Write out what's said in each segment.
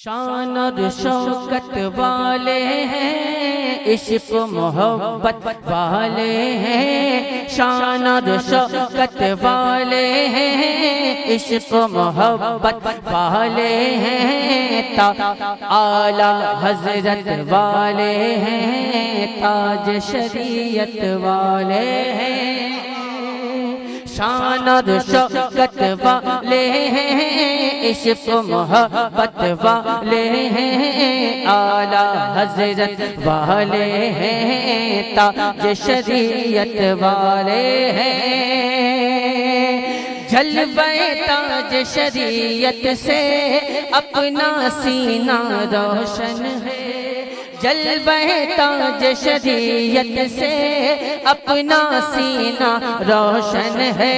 शान और शौकत वाले हैं, इश्क मोहब्बत वाले हैं। शान और शौकत वाले हैं, इश्क मोहब्बत वाले हैं। आला हजरत वाले हैं, ताज शरीयत वाले हैं। शान और शौकत वाले हैं, इश्क मोहब्बत वाले हैं। आला हजरत वाले हैं, ताज शरीयत वाले हैं। जलवे ताज शरीयत से अपना सीना रोशन है। जलवे ताज शरीयत से अपना सीना रोशन है।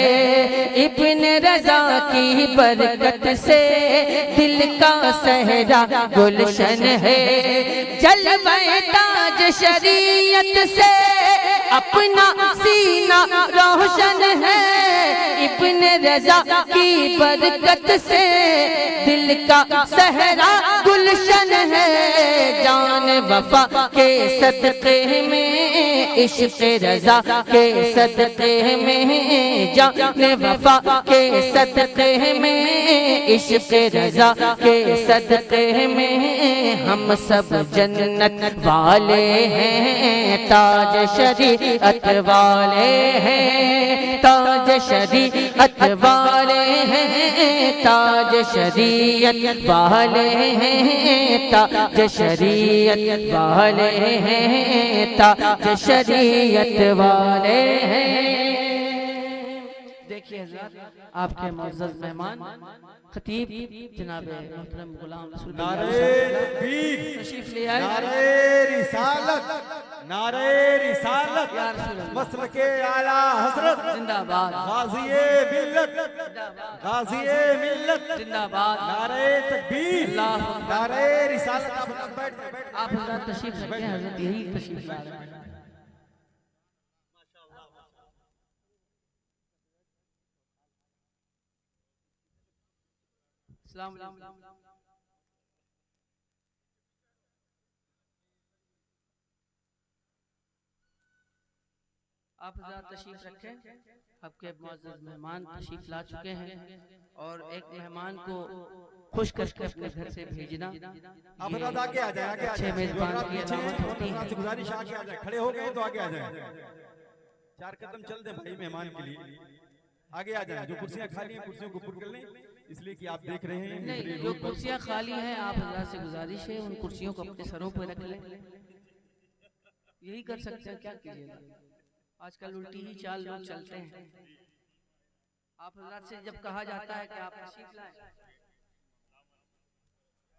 इब्न रज़ा की बरकत से दिल का सहरा गुलशन है। जलवे ताज शरीयत से अपना सीना रोशन है। इब्न रज़ा की बरकत से दिल का सहरा गुलशन है। जान वफा के सदक़े में, इश्क़ रज़ा के सदक़े में, जान वफा के सदक़े में, इश्क़ रज़ा के सदक़े में हम सब जन्नत वाले हैं। ताज शरीअत वाले हैं, ताज शरीअत वाले हैं, ताज शरीयत वाले हैं, ताज शरीयत वाले हैं, ताज शरीयत वाले हैं। देखिए हज़रत आपके मुअज़्ज़ज़ मेहमान खतीब जनाब मोहतरम गुलाम रसूल तशरीफ ले आए। नारे रिसालत, नारे रिसालत, मसलके आला हज़रत जिंदाबाद। गाज़िए मिल्लत, गाज़िए मिल्लत जिंदाबाद। नारे तकबीर, नारे रिसालत। आप हज़रत तशरीफ रखते हैं, हज़रत यही तशरीफ ला रहे हैं। अस्सलाम वालेकुम। आप हज़रत तशरीफ रखें। आपके मुअज़्ज़ज़ मेहमान तशरीफ ला चुके हैं और एक मेहमान को खुश करके अपने घर से भेजना आप आगे आ जाए, आगे आ अच्छे मेजबान की अलामत होती है। गुजारिश आगे आ जाए, खड़े हो गए तो आगे आ जाए। 4 कदम चल दे भाई मेहमान के लिए, आगे आ जाए। जो कुर्सियां खाली हैं कुर्सियों को पुर कर लें, इसलिए कि आप देख रहे हैं। नहीं, जो कुर्सियां खाली हैं आप हज़रत से गुजारिश है उन कुर्सियों को अपने सरों पर रख लें। यही कर सकते हैं, क्या कीजिएगा। आजकल उल्टी ही चाल लोग चलते हैं। आप हज़रत से जब कहा जाता है कि आप तशरीफ लाएं,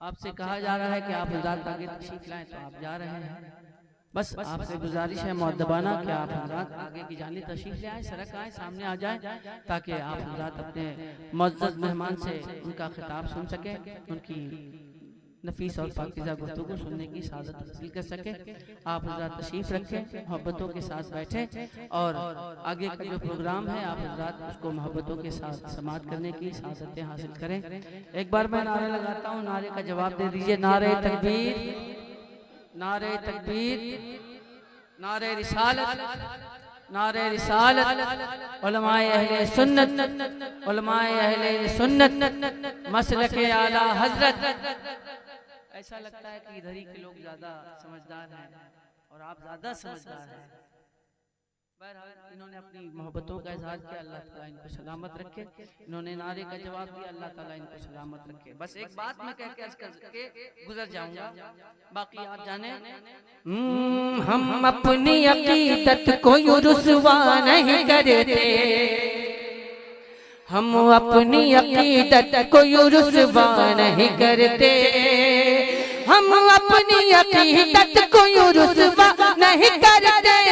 आपसे कहा जा रहा है कि आप हज़रत आगे तशरीफ लाएं तो आप जा रहे हैं। बस आपसे गुजारिश है मुअद्दबाना कि आप हज़रत आगे की जानिब तशरीफ ले आए, सरक आए, सामने आ जाएं, ताकि आप हज़रत अपने मुअज़्ज़ज़ मेहमान से उनका खिताब सुन सकें, उनकी नफीस और पाकीज़ा गुफ्तगू सुनने की सादत हासिल कर सके। आप हज़रत तशरीफ रखें, मोहब्बतों के साथ बैठें और आगे का जो प्रोग्राम है आप हज़रत उसको मोहब्बतों के साथ समाअत करने की सादतें हासिल करें। एक बार मैं नारे लगाता हूँ, नारे का जवाब दे दीजिए। नारे तकबीर, नारे तकबीर, नारे रिसालत, नारे रिसालत। उलमाए अहले सुन्नत, उलमाए अहले सुन्नत, मसलके आला हज़रत। ऐसा लगता है कि इधर ही के लोग ज्यादा समझदार हैं और आप ज्यादा समझदार हैं। बहरहाल इन्होंने अपनी मोहब्बतों का इजहार किया, अल्लाह ताला इनको सलामत रखे। इन्होंने नारे का जवाब दिया, अल्लाह ताला इनको सलामत रखे। बस एक बात मैं कह के अर्ज करके गुजर जाऊंगा, बाकी आप जाने। हम अपनी अकीदत को रुसवा नहीं करते, हम अपनी अकीदत को रुसवा नहीं करते, हम अपनी अकीदत को रुसवा नहीं करते,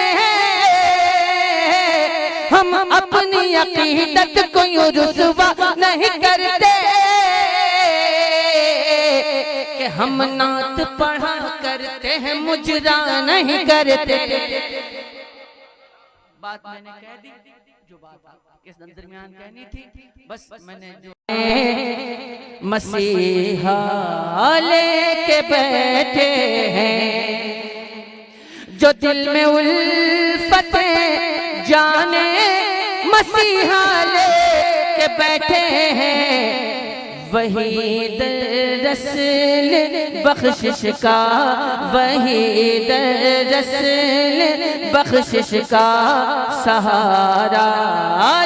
हम अपनी अकीदत को रुसवा नहीं करते, कि हम नात पढ़ा करते हैं मुजरा नहीं करते। बात मैंने कह दी, जो बात इस दरमियान कहनी थी, बस मैंने जो मसीहा लेके बैठे हैं, जो दिल में उल्फते जाने मसीहा लेके बैठे हैं, वही दरअसल बख्शिश का, वही दरअसल बख्शिश का सहारा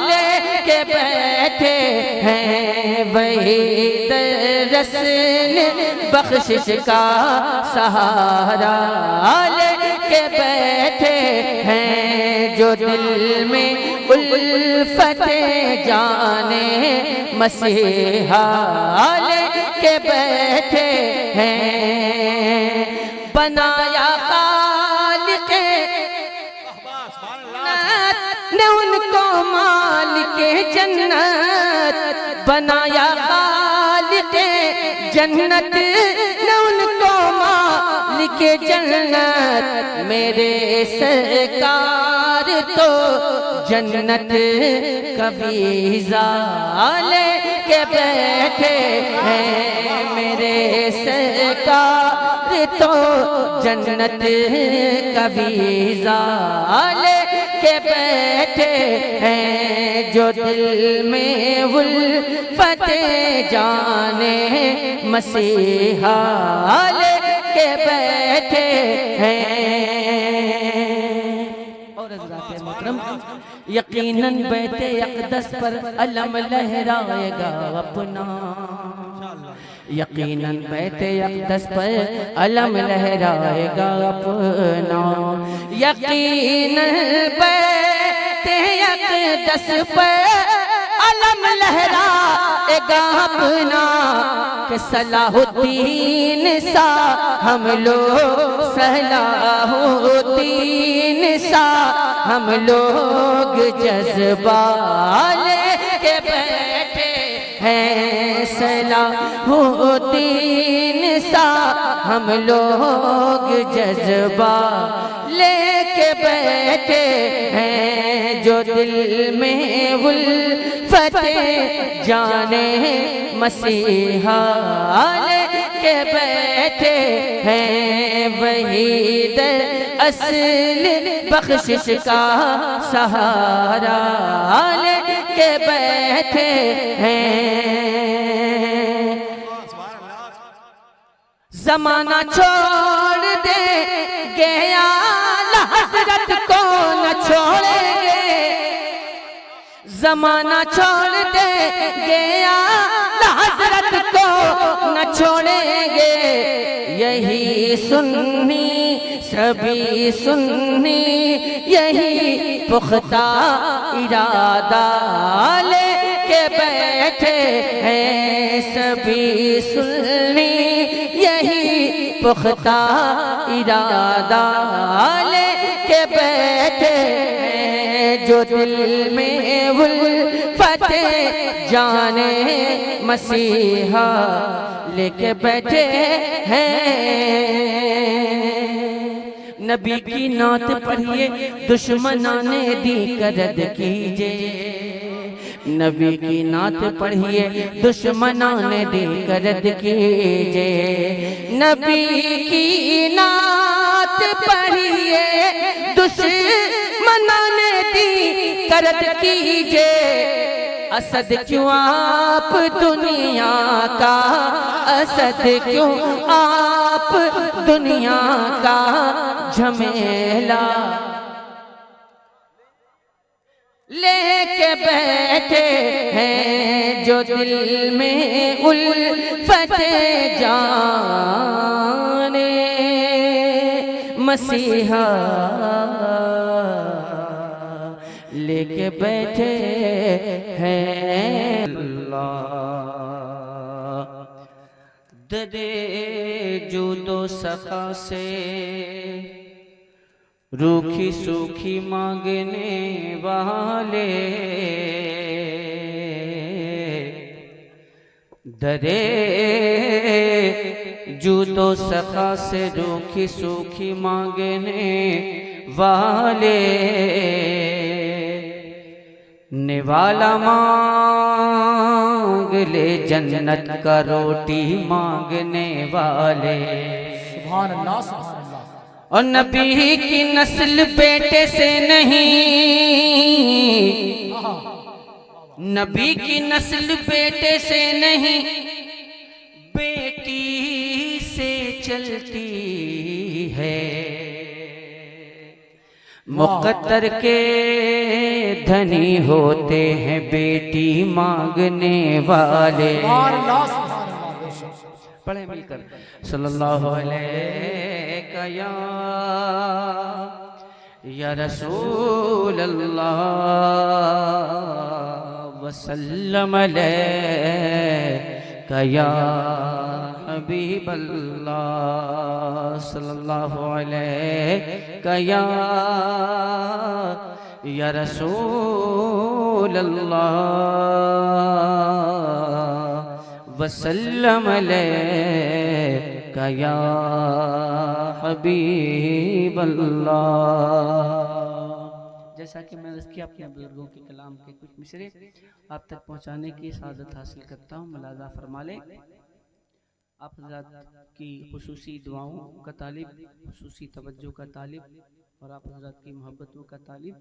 लेके बैठे हैं, वही दरअसल बख्शिश का सहारा लेके बैठे हैं, जो दिल में उल्फते जाने मसीहा लेके बैठे हैं। बनाया खालिक़े ने उनको मालिके जन्नत, बनाया खालिक़े जन्नत ने उनको मालिके जन्नत, मेरे सरकार तो जन्नत कभी लेके बैठे हैं, मेरे सरकार तो जन्नत कभी लेके बैठे हैं, जो दिल में उल्फते जाने मसीहा लेके बैठे हैं। यकीनन बैते अक़दस पर अलम लहराएगा अपना, यकीनन बैते अक़दस पर अलम लहराएगा अपना, यकीनन बैते अक़दस पर अलम लहराएगा अपना, कि सलाहुद्दीन सा हम लोग, सलाहुद्दीन सा हम लोग जज्बा लेके बैठे हैं, सलाहुद्दीन सा हम लोग जज्बा लेके बैठे हैं, जो दिल में उल्फते जाने मसीहा लेके बैठे हैं, वही दरअसल बख्शिश का सहारा लेके बैठे हैं। ज़माना छोड़ दे गया हज़रत को न छोड़ेंगे, ज़माना छोड़ दे गया हज़रत को न छोड़ेंगे, यही सुन्नी सभी सुन्नी यही पुख्ता इरादा लेके बैठे हैं, सभी सुन्नी यही पुख्ता इरादा लेके बैठे हैं, जो दिल में उल्फते जाने मसीहा लेके बैठे हैं। नबी की नात पढ़िए दुश्मनाने दी करद कीजिए, नबी की नात पढ़िए दुश्मनाने दी करद कीजिए, नबी की नात पढ़िए दुश्मनाने दी करद कीजिए, असद क्यों आप दुनिया का, असद क्यों आप दुनिया का झमेला लेके बैठे हैं, जो दिल में उल्फते जाने मसीहा लेके बैठे हैं। दरे जूदो सखा से रूखी सूखी मांगने वाले, दरे जूदो सखा से रूखी सूखी मांगने वाले, निवाला माँ मांग ले जन्नत का रोटी मांगने वाले। सुभान अल्लाह सुभान अल्लाह। और नबी की नस्ल बेटे से नहीं, नबी की नस्ल बेटे से नहीं बेटी से चलती है। मुक़द्दर के धनी होते हैं बेटी मांगने वाले। सुभान अल्लाह सुभान अल्लाह। बेशक। पढ़े मिलकर सल्लल्लाहु अलैहि या रसूल अल्लाह वसल्लम अलैका या हबीब अल्लाह सल्लल्लाहु अलैका या रसूल अल्लाह वसल्लम अलैका या हबीब अल्लाह। जैसा कि मैं उसकी अपने बुजुर्गों के कलाम के कुछ मिसरे आप तक पहुंचाने की सादत हासिल करता हूँ। मुलाजा फरमा ले। आप हज़रात की खुसूसी दुआओं का तालिब, खुसूसी तवज्जो का तालिब और आप हज़रात की मोहब्बतों का तालिब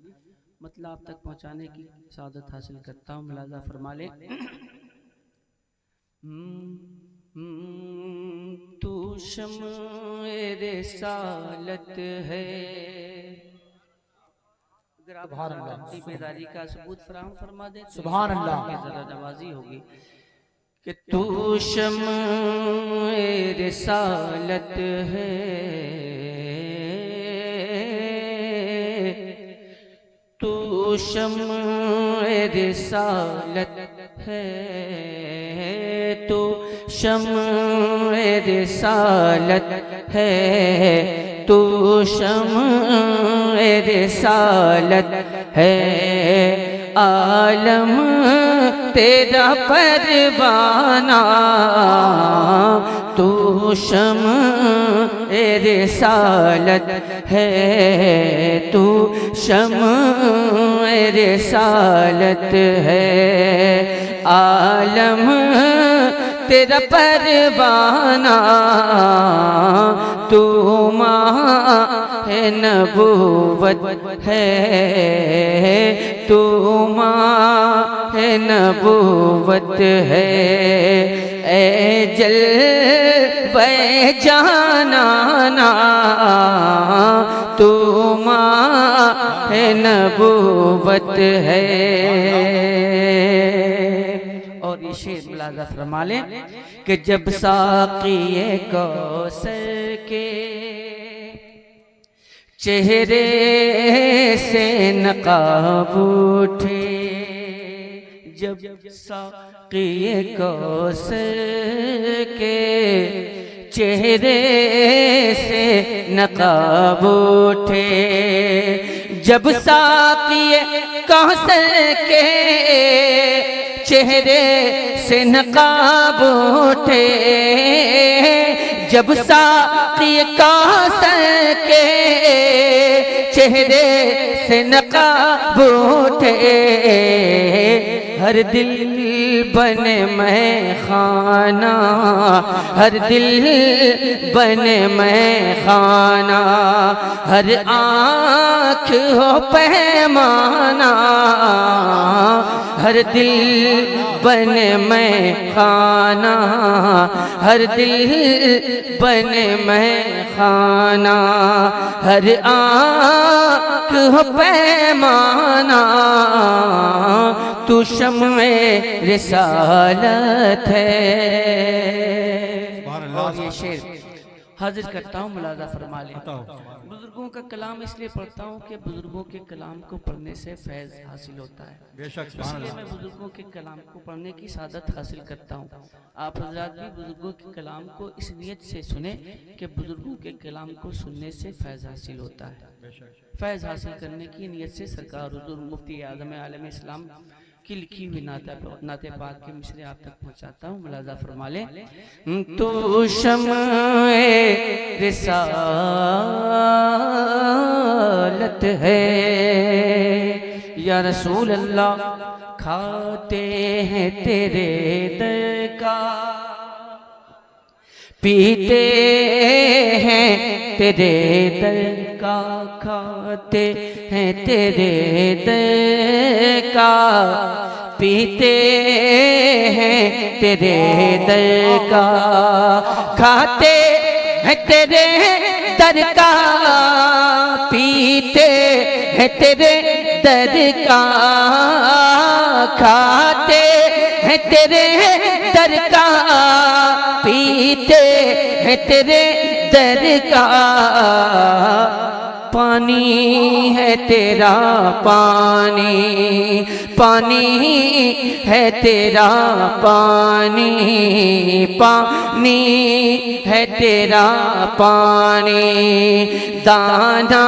मतलब आप तक पहुंचाने की सादत हासिल करता हूँ। मुलाजा फरमा ले। तू शम्ए रिसालत है। अगर आप अपनी बेदारी का सबूत फराहम फरमा दे तो सुभान अल्लाह। जरा नवाजी होगी कि तू शम्ए रिसालत है, तू शम्ए रिसालत है, तू शम्ए रिसालत है, तू शम्ए रिसालत है। आलम तेरा परवाना, तू शम्ए रिसालत है, तू शम्ए रिसालत है। आलम तेरा परवाना, तू माँ है नबूवत है, तू माँ है नबूवत है। ए जल्वे जानाना, तू माँ है नबूवत है। और ये शेर मुलाजा फरमा ले कि जब साक़िए कौसर के चेहरे से नकाब उठे, जब साक़िए कौसर के चेहरे से नकाब उठे, जब साक़िए कौसर के चेहरे से नकाब उठे, जब साक़ी कौसर के चेहरे से नकाब उठे, हर दिल बने मैं खाना, हर दिल बने मैं खाना, हर आँख हो पैमाना, हर दिल बने मैं खाना, हर दिल बने मैं खाना, हर आँख हो पैमाना, तू शम्ए रिसालत है। और ये शेर हाजिर करता हूँ, मुलाजा फरमा ले। बुजुर्गों का कलाम इसलिए पढ़ता हूँ कि बुजुर्गों के कलाम को पढ़ने से फैज़ हासिल होता है। बेशक इसलिए मैं बुजुर्गों के कलाम को पढ़ने की सादत हासिल करता हूँ। आप हज़रात भी बुजुर्गों के कलाम को इस नियत से सुने कि बुजुर्गों के कलाम को सुनने से फैज़ हासिल होता है। फैज़ हासिल करने की नियत से सरकार हुज़ूर मुफ्ती आज़म आलम इस्लाम की लिखी हुई नाते पाक के मिसरे आप तक पहुँचाता हूँ। मुलाजा फरमा ले। तू शम्ए रिसालत है या रसूल अल्लाह, खाते हैं तेरे दर का, पीते हैं तेरे दर का, खाते हैं तेरे दर का, पीते हैं तेरे दर का, खाते हैं तेरे दर का, पीते हैं तेरे दर का, खाते हैं तेरे दर का, पीते हैं तेरे दर का, पानी है तेरा पानी, पानी है तेरा पानी, पानी है तेरा पानी, दाना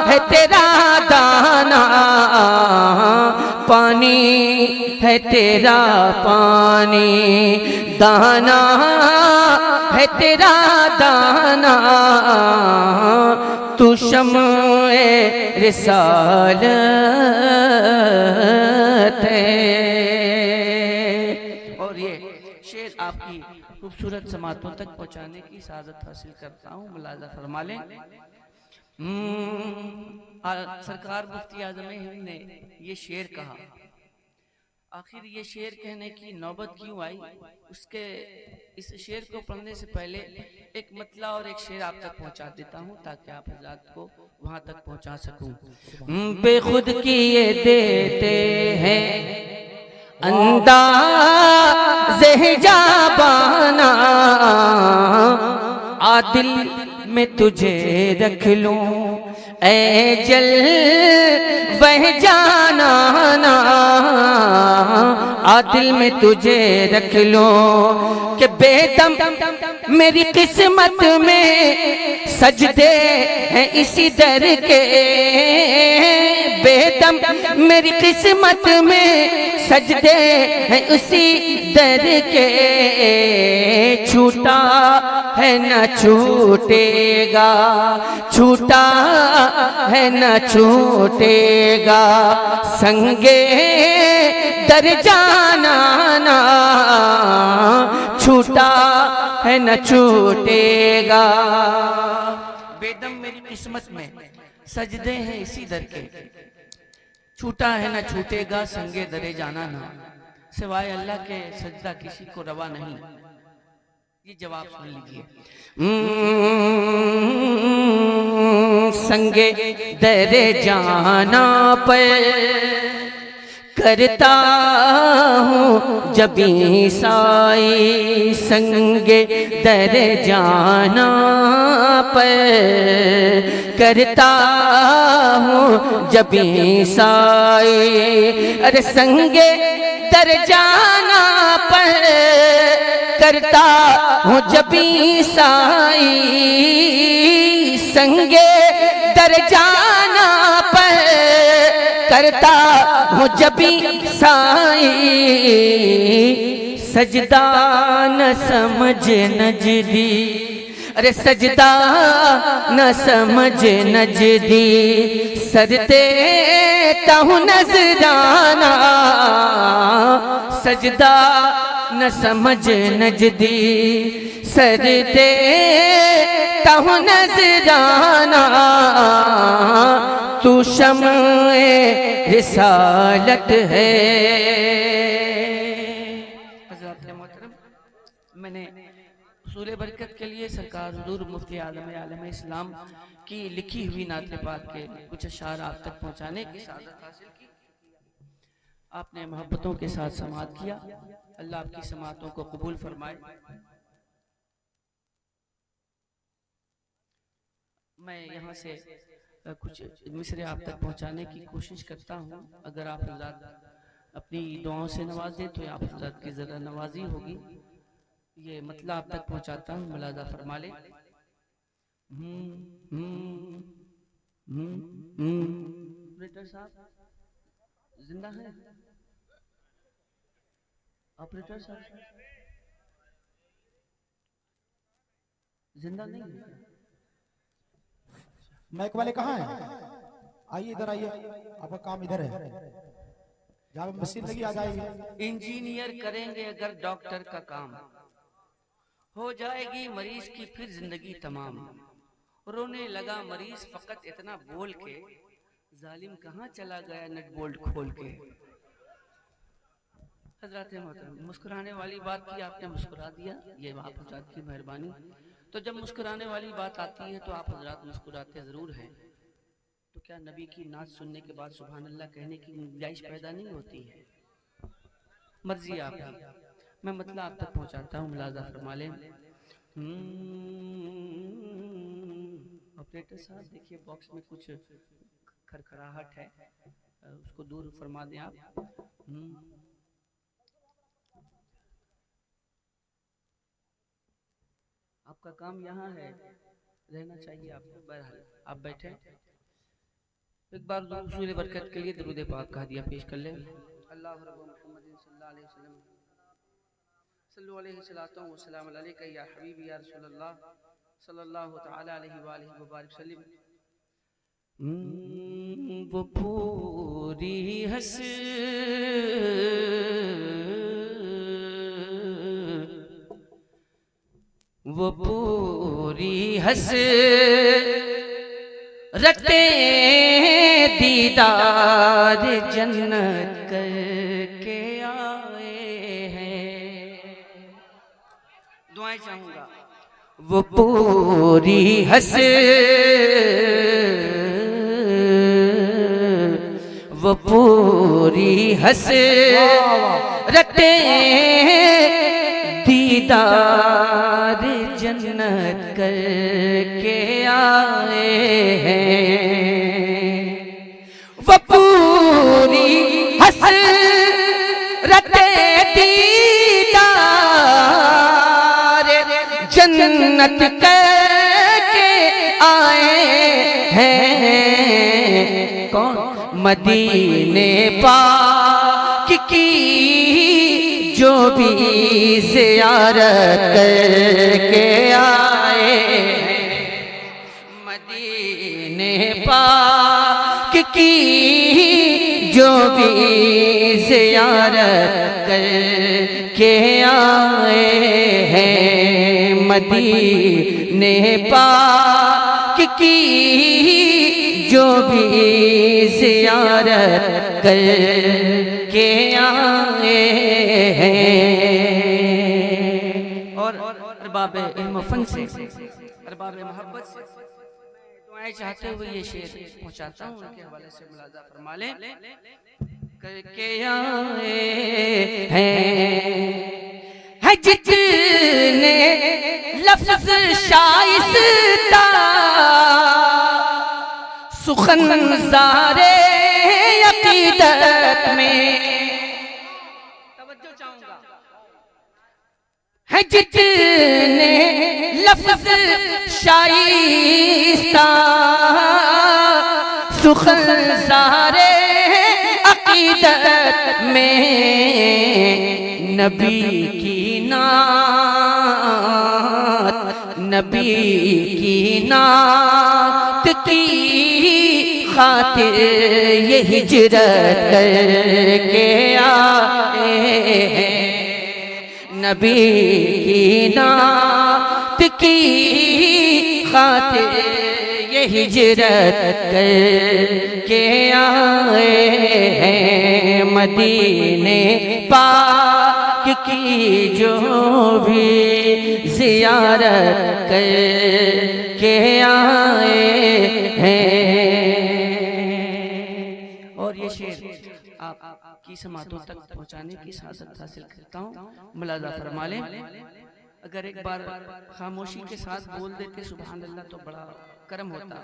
है तेरा दाना, पानी है तेरा पानी, दाना है तेरा दाना, तू शम्ए रिसालत है। और ये शेर आपकी खूबसूरत समातों तक पहुंचाने की सादत हासिल करता हूँ, मुलाजा फरमा लें। सरकार मुफ्ती आज़म हिंद ने ये शेर कहा, आखिर ये शेर कहने की नौबत क्यों आई? उसके इस शेर को पढ़ने से पहले एक मतला और एक शेर आप तक पहुंचा देता हूं ताकि आप हज़रात को वहां तक पहुंचा सकूं। बेखुद किए देते हैं अंदाज़े जाबाना, आदिल में तुझे रख लूं ऐ जल वह जाना ना, आदिल में तुझे रख लो कि बेदम मेरी किस्मत में सजदे हैं इसी दर के, बेदम मेरी किस्मत में सजदे हैं उसी दर के, छूटा है न छूटेगा, छूटा है न छूटेगा, संगे दर जाना ना, छूटा है न छूटेगा, बेदम मेरी किस्मत में सजदे हैं इसी दर के, छूटा है न छूटेगा, संगे दरे जाना ना, सिवाय अल्लाह के सजदा किसी को रवा नहीं। ये जवाब सुन लीजिए। संगे दरे जाना पर करता हूँ जबी साई, संगे दरे जाना पर करता हूँ जबी साई, अरे संगे दर जाना पर करता हूँ जबी साई, संगे दर जाना पर करता हूँ जबी साई, सजदा न समझ नजदी, अरे सजदा न समझ नजदी, सर देता हूँ नजराना, सजदा न समझ नजदी, सर देता हूँ नजराना, तू शम्ए रिसालत है। हज़रात मोहतरम, मैंने हुसूल बरकत के लिए सरकार हुजूर मुफ्ती आलम इस्लाम की लिखी हुई नात पाक के कुछ अशार आप तक पहुंचाने की सादत हासिल की। आपने मोहब्बतों के साथ समात किया, अल्लाह आपकी समातों को कबूल फरमाए। मैं यहाँ से कुछ मिसरे आप तक पहुँचाने की कोशिश करता हूँ, अगर आप हज़रात अपनी दुआओं से नवाज दें तो आप हज़रात की ज़रा नवाजी होगी। ये मतलब आप तक पहुँचाता हूँ, मुलाजा फरमा ले। ऑपरेटर साहब जिंदा है? ऑपरेटर साहब जिंदा नहीं है? माइक वाले कहाँ हैं? आइए इधर आइए, आपका काम इधर है। जहाँ पे मशीन लगी आ जाएगी। इंजीनियर करेंगे अगर डॉक्टर का काम, हो जाएगी मरीज की फिर जिंदगी तमाम। रोने लगा मरीज फकत इतना बोल के, जालिम कहाँ चला गया नट बोल्ट खोल के। हजरत मोहतरम, मुस्कुराने वाली बात की आपने मुस्कुरा दिया, ये आप हजरत की मेहरबानी। तो जब मुस्कुराने वाली बात आती है तो आप हजरत मुस्कुराते जरूर हैं, तो क्या नबी की नात सुनने के बाद सुभान अल्लाह कहने की गुंजाइश पैदा नहीं होती है? मर्जी आपकी, मैं मतलब आप तक पहुंचाता हूँ, मुलाजा फरमा लें। ऑपरेटर साहब देखिए बॉक्स में कुछ खरखराहट है, उसको दूर फरमा दें आप। आपका काम यहाँ है, रहना चाहिए आपको। बहरहाल आप बैठे, एक बार रसूल बरकत के लिए दरूद पाक का हदिया पेश कर ले। अल्लाह रब्बु मुहम्मदिन सल्लल्लाहु अलैहि वसल्लम सल्लु अलैहि सलातो व सलाम अलैका या हबीबी या रसूलल्लाह सल्लल्लाहु तआला अलैहि व आलिहि व बारिक वसल्लम। वो पूरी हंस वो पूरी हंस रटे दीदार जन्नत करके आए हैं। दुआएं चाहूंगा। वो पूरी हंस वो पूरी हंस रटे दीदार जन्नत करके आए हैं। वो पूरी हसरत दीदार जन्नत करके आए हैं। कौन? मदीने पाक की जो भी ज़ियारत करके आए हैं। मदीने पाक की जो भी ज़ियारत करके आए हैं। मदीने पाक की जो भी ज़ियारत करके आए हैं। और अरबाब इल्म फन से, अरबाब मोहब्बत से दुआएं चाहते हुए ये शेर पहुंचाता हूँ, उनके हवाले से मुलाजा फरमा लें। करके आए हैं जितने लफ्ज़ शाइस्ता सुखन सारे अकीदत में, तवज्जो चाहूंगा, है जितने लफ्ज़ शाइस्ता सुखन सारे अकीदत में, नबी की नात नबी की नात की खातिर ये हिजरत करके आए हैं। नबी की नात की खातिर ये हिजरत करके आए हैं। मदीने पाक की जो भी ज़ियारत करके आए हैं। और ये शेर आपकी समातों तक पहुंचाने की सादत हासिल करता हूँ, मुलाजा फरमा लें। अगर एक बार खामोशी के साथ बोल देते सुभान अल्लाह तो बड़ा करम होता।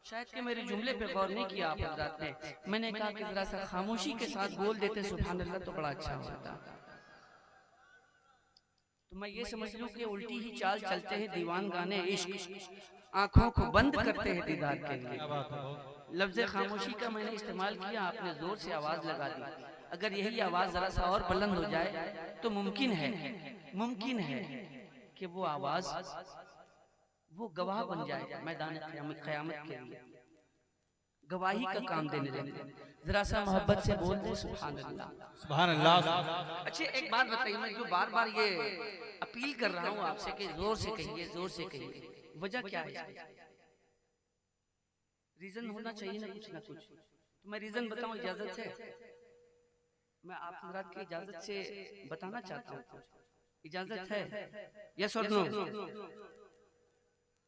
शायद कि मेरे जुमले पे गौर नहीं किया आप हज़रात ने। मैंने कहा कि जरा सा खामोशी के साथ बोल देते सुभान अल्लाह तो बड़ा अच्छा होता। तो मैं ये समझ लूं कि उल्टी ही चाल चलते हैं दीवान गाने इश्क, आंखों को बंद करते हैं दीदार के लिए। लफ्ज़ खामोशी का मैंने इस्तेमाल किया, आपने जोर से आवाज लगा दी। अगर यही आवाज जरा सा और बुलंद हो जाए तो मुमकिन है कि वो आवाज वो गवाह बन जाए मैदान क़यामत के लिए। गवाही का काम देने लगे। जरा सा मोहब्बत से बोल दे सुभान अल्लाह। सुभान अल्लाह। अच्छा एक बात बताइए, मैं जो बार बार ये अपील कर रहा हूँ आपसे कि जोर से कहिए, जोर से कहिए, वजह क्या है? रीजन होना चाहिए ना कुछ ना कुछ। तो मैं रीजन बताऊं, इजाजत है? मैं आप हजरात की इजाजत से बताना चाहता हूँ, इजाजत है? यस और नो?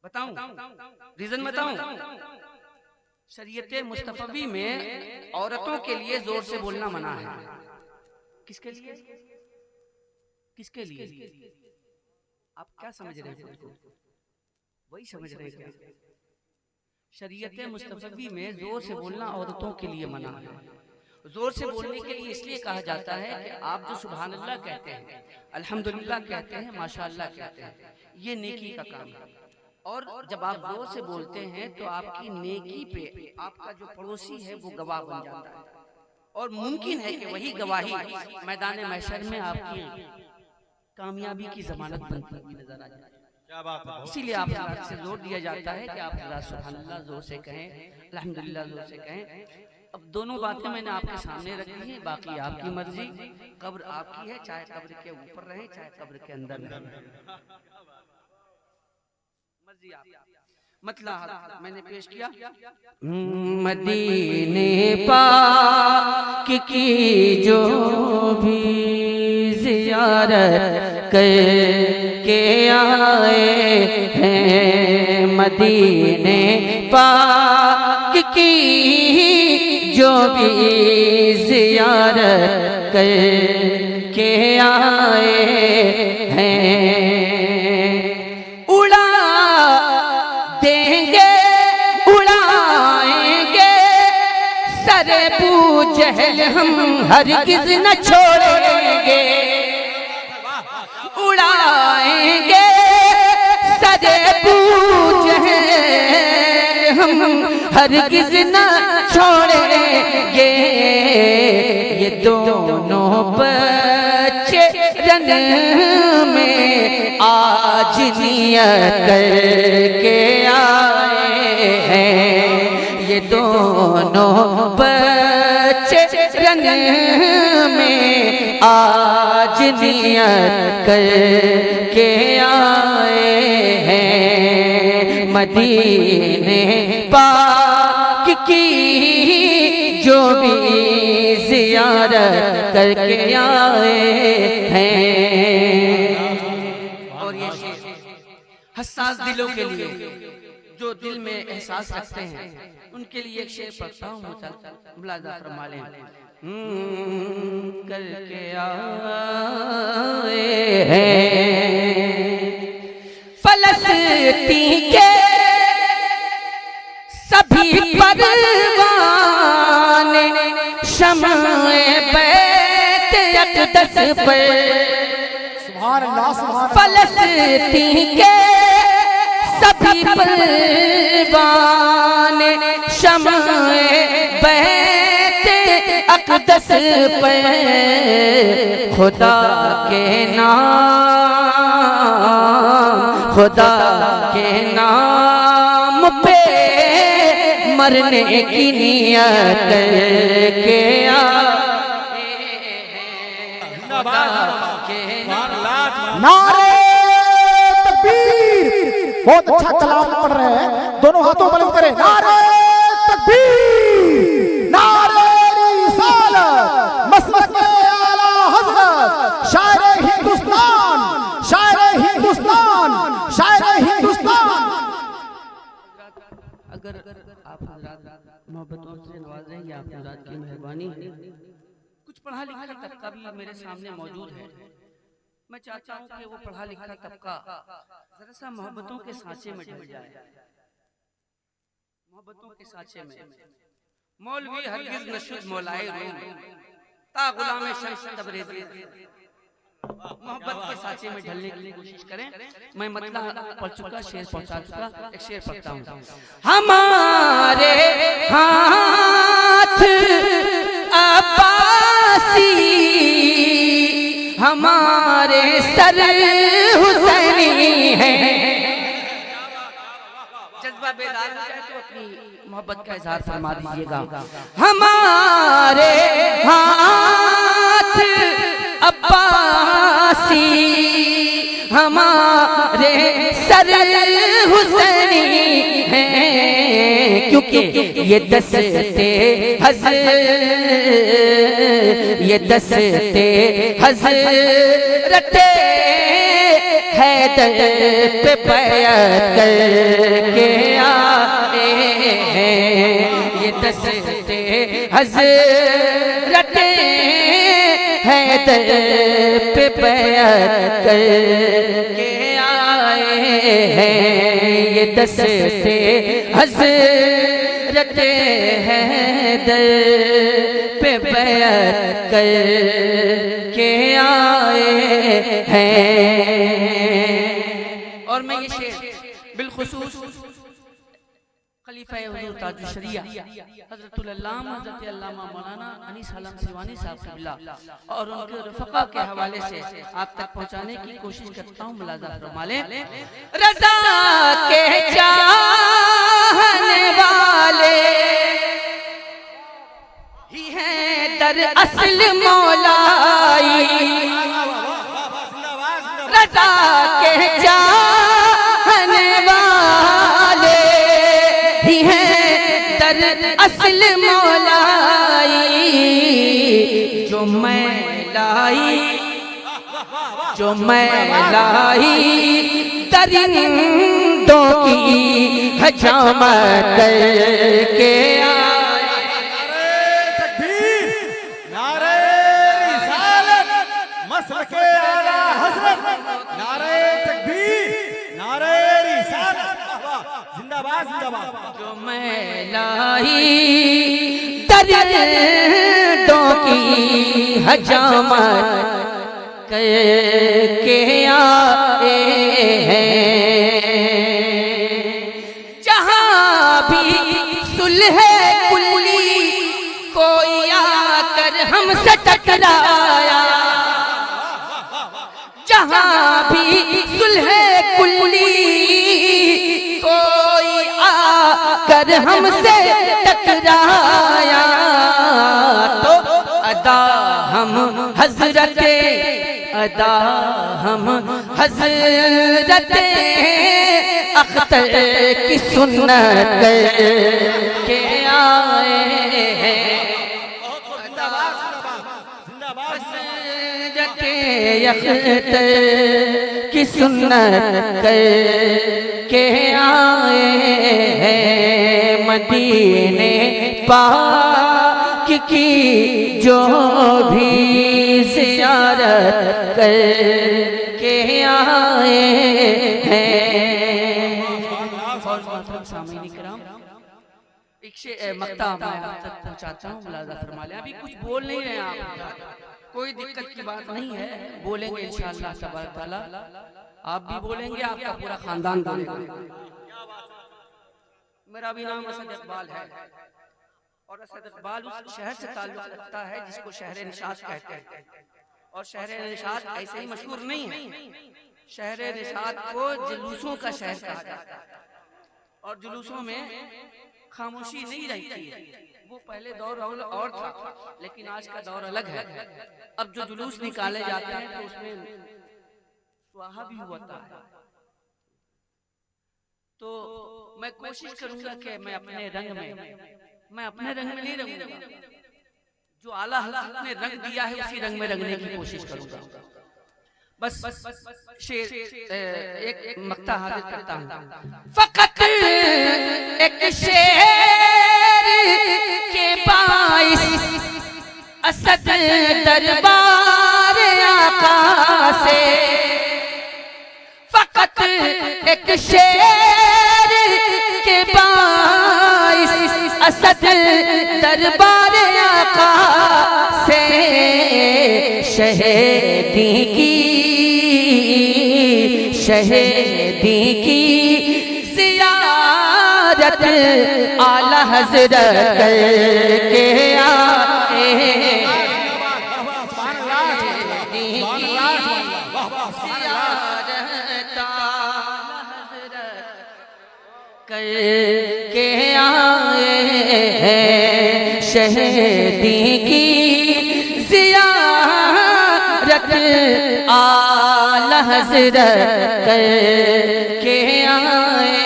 बताऊं रीजन? बताऊं? शरीयते मुस्तफवी में औरतों के लिए जोर से बोलना मना है। किसके लिए? किसके लिए? आप क्या समझ रहे हैं? वही समझ रहे हैं क्या? शरीयते मुस्तफवी में जोर से बोलना औरतों के लिए मना है। जोर से बोलने के लिए इसलिए कहा जाता है कि आप जो सुभान अल्लाह कहते हैं, अल्हम्दुलिल्लाह कहते हैं, माशाअल्लाह कहते हैं, ये नेकी का काम है। और जब आप जोर से बोलते हैं तो आपकी नेकी पे आपका जो पड़ोसी है वो गवाह बन जाता है, और मुमकिन है कि वही गवाही मैदान महशर में आपकी कामयाबी की जमानत बनती हुई नजर आ जाए। क्या बात है। इसीलिए आप से जोर दिया जाता है कि आप सुभान अल्लाह जोर से कहें, अल्हम्दुलिल्लाह जोर से कहें। अब दोनों बातें मैंने आपके सामने रखी हैं, बाकी आपकी मर्जी। कब्र आपकी है, चाहे कब्र के ऊपर रहे चाहे कब्र के अंदर रहे, मर्जी आप। मतलब मैंने पेश किया मदीने पाक की जो भी ज़ियारत करके आए हैं, मदीने पाक की जो भी ज़ियारत करके आए हैं, उड़ा देंगे उड़ाएंगे सरे बूजहल हम हरगिज़ न छोड़ेंगे, उड़ाएंगे सरे बूजहल हम हरगिज़ न छोड़ेंगे। ये दोनों बच्चे रन में आज नियत करके आए हैं, ये दोनों बच्चे रन में आज नियत करके आए हैं, मदीने पाक की जो भी ज़ियारत करके आए हैं। और ये हसास दिलों के लिए, जो दिल में एहसास रखते हैं, उनके लिए एक शेर पढ़ता हूँ, मुलाजा फरमा लें। करके आए हैं फलस्तीन के सभी परवाने, शम्ए बैत अक़दस पर, सुभान अल्लाह सुभान अल्लाह। फलस्तीन के सभी परवाने, शम्ए बैत अक़दस पर, खुदा के नाम, खुदा के नाम पे मरने की नियत करके नारे तकबीर। बहुत अच्छा कलाम पढ़ रहे हैं, दोनों हाथों बुलंद करें। नारे तकबीर, नारे रिसालत, मसलक आला हज़रत, शायर हिंदुस्तान, शायर हिंदुस्तान, शायर हिंदुस्तान। अगर आप हज़रात मोहब्बतों से नवाज रहे, आप हज़रात की मेहरबानी। कुछ पढ़ा लिखा तबका भी मेरे सामने मौजूद है। मैं चाहता हूँ कि वो पढ़ा लिखा तबका जरा सा मोहब्बतों के सांचे में ढल जाए, मोहब्बतों के सांचे में। मौलवी हरगिज़ नशुद मौलाए रूम ता गुलाम शम्स तबरेज़ी, मोहब्बत के सांचे में ढलने की कोशिश करें। मैं मतलब पढ़ चुका, शेर पढ़ता चुका, एक शेर पढ़ता हूँ। हमारे हाथ अब्बासी, हमारे सर हुसैनी है, जज्बा बेदार हो जाए तो अपनी मोहब्बत का इजहार फरमा दीजिएगा। हमारे हाथ अब्बासी, हमारे सर हुसैनी हैं, क्योंकि ये दस्ते हज़रत हैदर पे बैअत करके आए हैं। ये दस्ते हज़रत हैदर पे बैअत करके आए हैं। ये दस्ते हज़रत हैदर पे बैअत करके आए हैं। और मैं ये शेर बिलखुसूस खलीफा हुजूर ताजुल शरिया हज़रतुल अल्लामा हज़रत अल्लामा मौलाना अनीस हलम सिवानी साहब क़िबला और उनके रफ़क़ा के हवाले से आप तक पहुंचाने की कोशिश करता हूं। मुलाज़ा फरमा लें। रज़ा के चाहने वाले ही हैं दरअसल मौलाई, रज़ा के चाहने वाले ही हैं दरअसल मौलाई। जो मैं लाई दरिंदों की हजामत करके जो मैं लाई दरिंदों की हजामत करके आए हैं। जहाँ भी सुलह कुली कोई आकर हमसे टकराया, जहाँ भी सुलह कुली कोई आकर हमसे टकराया, तो अदा हम हजरत अख्तर की सुन्नत के आए हैं। हज़रत अख्तर की सुन्नत के आए हैं। मदीने पाक की जो भी ज़ियारत करके आए हैं। सामीन इकराम एक मक्ता मैं आप तक पहुंचाता हूँ। मुलाज़ा फरमा लें। अभी कुछ बोल नहीं रहे आप, कोई दिक्कत की बात नहीं है, बोलेंगे इंशाअल्लाह तबारक तआला। आप भी बोलेंगे, आपका पूरा खानदान बोलेगा। मेरा भी नाम असद इकबाल है और असद इकबाल उस शहर से ताल्लुक़ रखता है जिसको शहर निशात कहते हैं। और शहर निशात ऐसे ही मशहूर नहीं है, शहर निशात को जुलूसों का शहर कहा जाता है और जुलूसों में खामोशी नहीं रहती है। वो पहले दौर और था, लेकिन आज का दौर अलग है। अब जो जुलूस निकाले जाते हैं तो उसमें स्वाहा भी होता है। तो मैं कोशिश करूंगा कि मैं अपने रंग में नहीं रहूंगा, जो आला हज़रत ने रंग दिया है उसी रंग में रंगने की कोशिश करूंगा। बस शेर एक मक्ता हाजिर करता हूँ। फकत एक शेर के बाइस असद दरबार आका से, फकत एक शेर के बाइस असद दरबार आका से शहीदी की ज़ियारत आला हज़रत करके आए हैं। करके आए हैं शहीदी की ज़ियारत आला हज़रत करके आए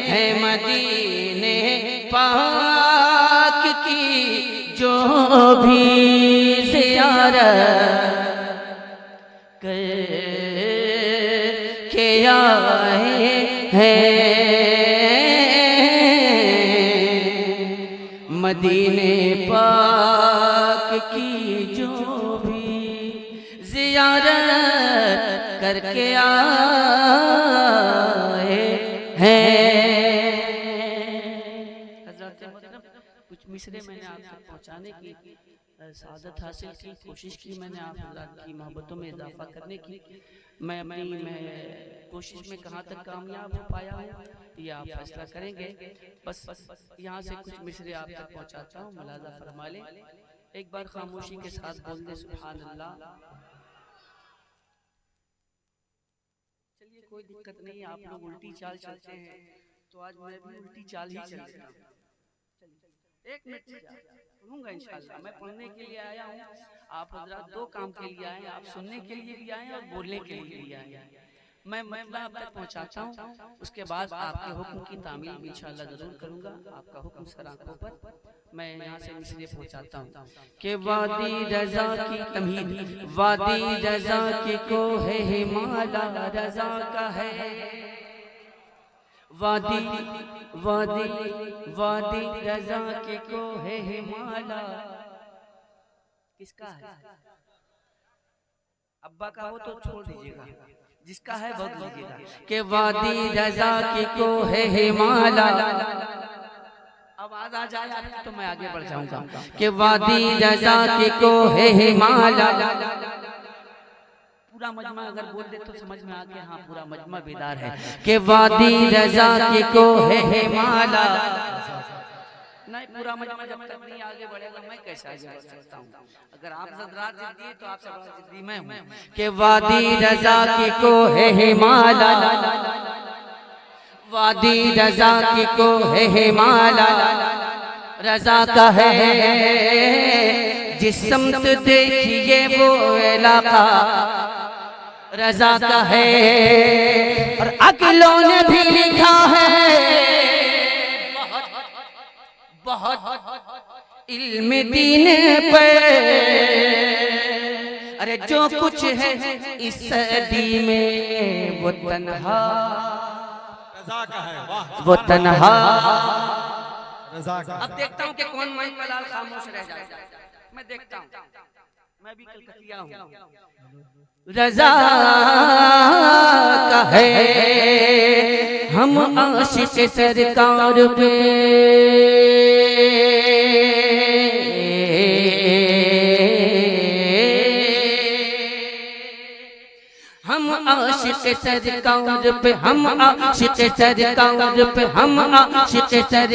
हैं मदीने पाक की जो भी ज़ियारत करके आए हैं मदीने पाक की जो भी ज़ियारत करके आए हैं। हज़रत मोहतरम, कुछ मिसरे मैंने आप तक पहुँचाने की सादत हासिल की, कोशिश की मैंने आप की मोहब्बतों में इजाफा करने की। मैं कोशिश में कहाँ तक कामयाब हो पाया हूँ ये आप फैसला करेंगे। बस यहाँ से कुछ मिसरे आप तक पहुँचाता हूँ, मुलाजा फरमा लें। एक बार खामोशी के साथ बोल दे सुभान अल्लाह। चलिए कोई दिक्कत नहीं, आप लोग उल्टी चाल चलते हैं तो आज मैं भी उल्टी चाल ही चलता हूँ। एक मिनट पढ़ूंगा इंशाल्लाह। मैं पढ़ने के लिए आया हूँ, आप हजरात दो काम के लिए आए, आप सुनने के लिए भी आए और बोलने के लिए भी आए। मैं मतलब आप तक पहुँचाता हूँ, उसके बाद आपके हुक्म की तामील भी इंशाल्लाह जरूर करूँगा। आपका हुक्म सर आंखों पर। मैं यहाँ से इसलिए पहुँचाता हूँ कि वादी रजा की तमील, वादी रजा की को है हिमाला रजा का है। वादी वादी वादी रजा के को है हिमाला किसका है? अब्बा का हो तो छोड़ दीजिएगा, जिसका है बहुत लीजिएगा। के वादी रजा की को है हिमाला, आवाज आ जाए आपकी तो मैं आगे बढ़ जाऊंगा। के वादी रजा की को है हिमाला, पूरा मजमा अगर बोल दे तो समझ में आ गया, हाँ पूरा मजमा बेदार है। के वादी रजा की को है हिमाला, नहीं पूरा मजमा जब तक नहीं आगे बढ़ेगा मैं कैसे आगे बढ़ सकता हूँ? अगर आप ज़रात जिद्दी है तो आप सब जिद्दी मैं हूँ। के वादी रजा की को है हिमाला, वादी रजा की को है हिमाला, रजा का है जिस समत देखिए वो इलाका रजा का है। और अगलों ने भी लिखा है बहुत इल्म दीन पर, अरे जो कुछ है इस सदी में वो तन्हा रज़ा का है। वाह, वो तन्हा। रज़ा का। अब देखता हूँ कि कौन मैं मलाल खामोश रह जाए। मैं देखता हूँ, मैं भी कलकतिया हूँ। रज़ा का है हम आशिक सरकार पे, हम आशिक सरकार पे, हम आशिक सरकार पे, हम आशिक सरकार पे, हम आशिक सरकार पे,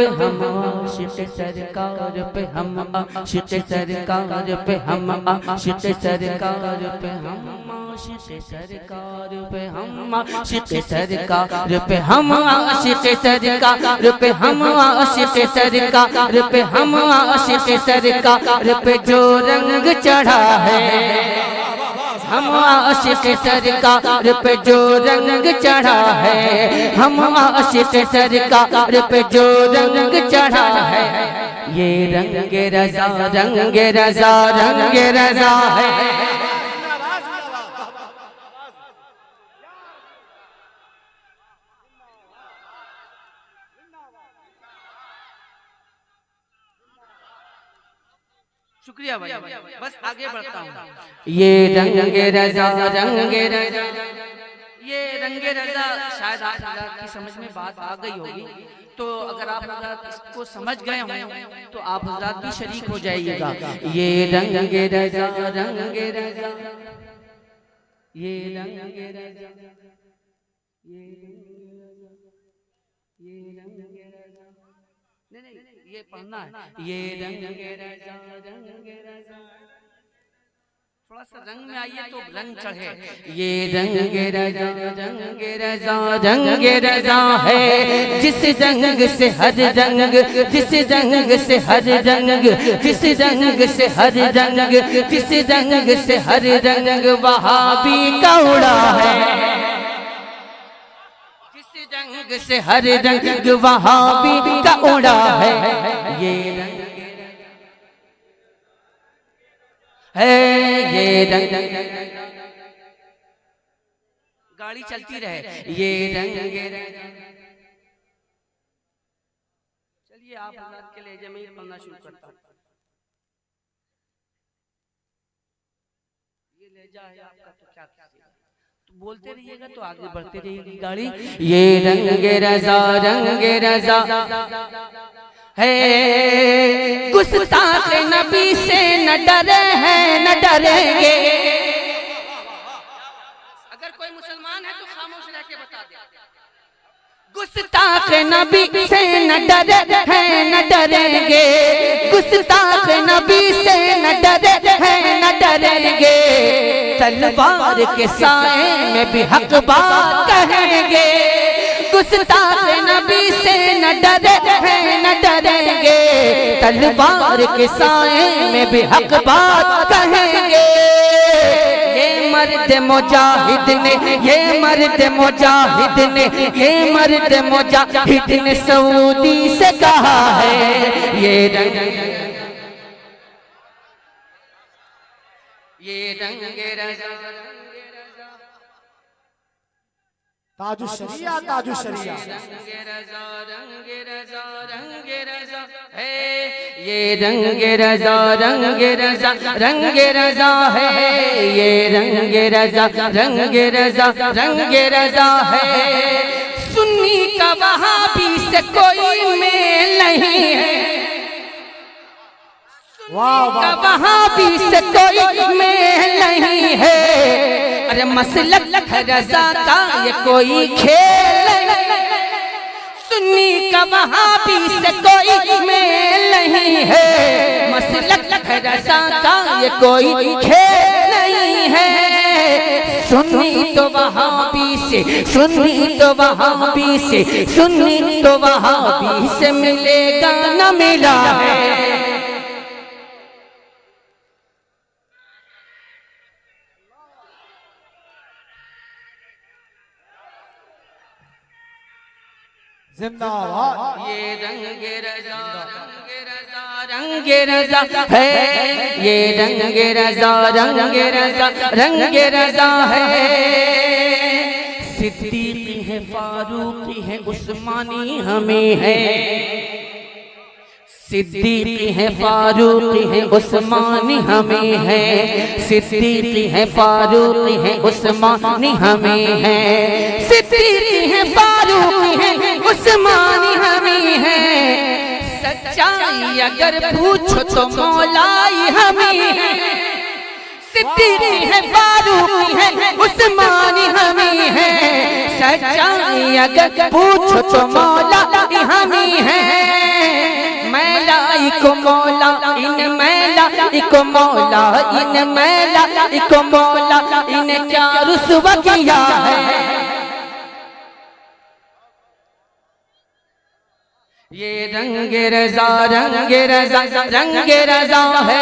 हम आशिक सरकार पे, हम आशिक सरकार पे, हम आशिक सरकार पे, हम आशिक सरकार पे, हम आशिक सरकार पे, हम आशिक सरकार पे, हम आशिक सरकार पे जो रंग चढ़ा है, हम आशिक सरकार पे जो रंग चढ़ा है, हम आशिक सरकार पे जो रंग चढ़ा है, ये रंग रज़ा रंग रज़ा रंग रज़ा है। शुक्रिया भाई, बस आगे बढ़ता हूँ। ये रंग रज़ा रंग रज़ा, ये रंग रज़ा शायद आप की समझ में बात आ गई होगी। तो अगर आप इसको समझ गए हों तो आप हज़रात भी शरीक हो जाइएगा। ये रंग रज़ा रंग रज़ा, ये रंग रज़ा, ये रंग रज़ा, नहीं ये पढ़ना है। ये रंग रज़ा रंग रज़ा, थोड़ा सा रंग में आइए तो रंग चढ़े। ये रंग रजा है जिस रंग से हर रंग, जिस रंग से हर रंग, जिस रंग से हर रंग, जिस रंग से हर रंग वहाबी का उड़ा है। जिस रंग से हर रंग वहाबी का उड़ा है। ये रंग है, ये रंग, गाड़ी चलती रहे। ये रंग, चलिए आप हज़रात के लहजे में ही पढ़ना शुरू करता हूँ। ये लहजा है आपका तो क्या कीजिएगा, तो बोलते रहिएगा तो आगे बढ़ते रहेगी गाड़ी। ये रंग रजा है, गुस्ताख नबी से न डरे हैं न डरेंगे। अगर कोई मुसलमान है तो खामोश रह के बता दे। गुस्ताख नबी से न डरे हैं न डरेंगे, गुस्ताख नबी से न डरे हैं न डरेंगे। तलवार के साए में भी हक बात कहेंगे। गुस्ताख नबी से न डरे हैं न डरेंगे, तलवार के साए में भी हक बात कहेंगे। ये मर्द मुजाहिद ने, ये मर्द मुजाहिद ने, ये मर्द मुजाहिद ने सऊदी से कहा है। ये रंग, ये रंग ताजु शरिया, ताजु शरिया है। ये रंग रजा, रंग रजा, रंग रजा है। ये रंग रजा, रंग रजा, रंग रजा है। सुन्नी का वहाबी से कोई मेल नहीं है, का वहाबी से कोई मेल नहीं है। अरे मसलक रजा का ये कोई खेल नहीं, सुन्नी का वहाबी से कोई मेल नहीं है। मसलक रजा का ये कोई खेल नहीं है। सुन्नी तो वहाबी से, सुन्नी तो वहाबी से, सुन्नी तो वहाबी से मिलेगा न मिला है। जिंदाबाद। ये रंग रजा, रंग रजा है। ये रंग रजा, रंग रजा, रंग रजा है। सिद्दीकी है, फारूकी है, उस्मानी हमें है। सिद्दीकी है, फारूकी है, उस्मानी हमें है। सिद्दीकी है, फारूकी है, उस्मानी हमें है। सिद्दीकी है, फारूकी है, उस्मानी हमें है। सच्चाई अगर पूछो तो मौलाई हमें है। सिद्दीकी है, फारूकी है, उस्मानी हमें है। सच्चाई अगर पूछो तो मौलाई हमें है। मैला इको मौला इन, मैला इको मौला इन, मैला इको मौला इन क्या रुसवा किया है। ये रंग रजा, रंग रजा, रंग रजा है।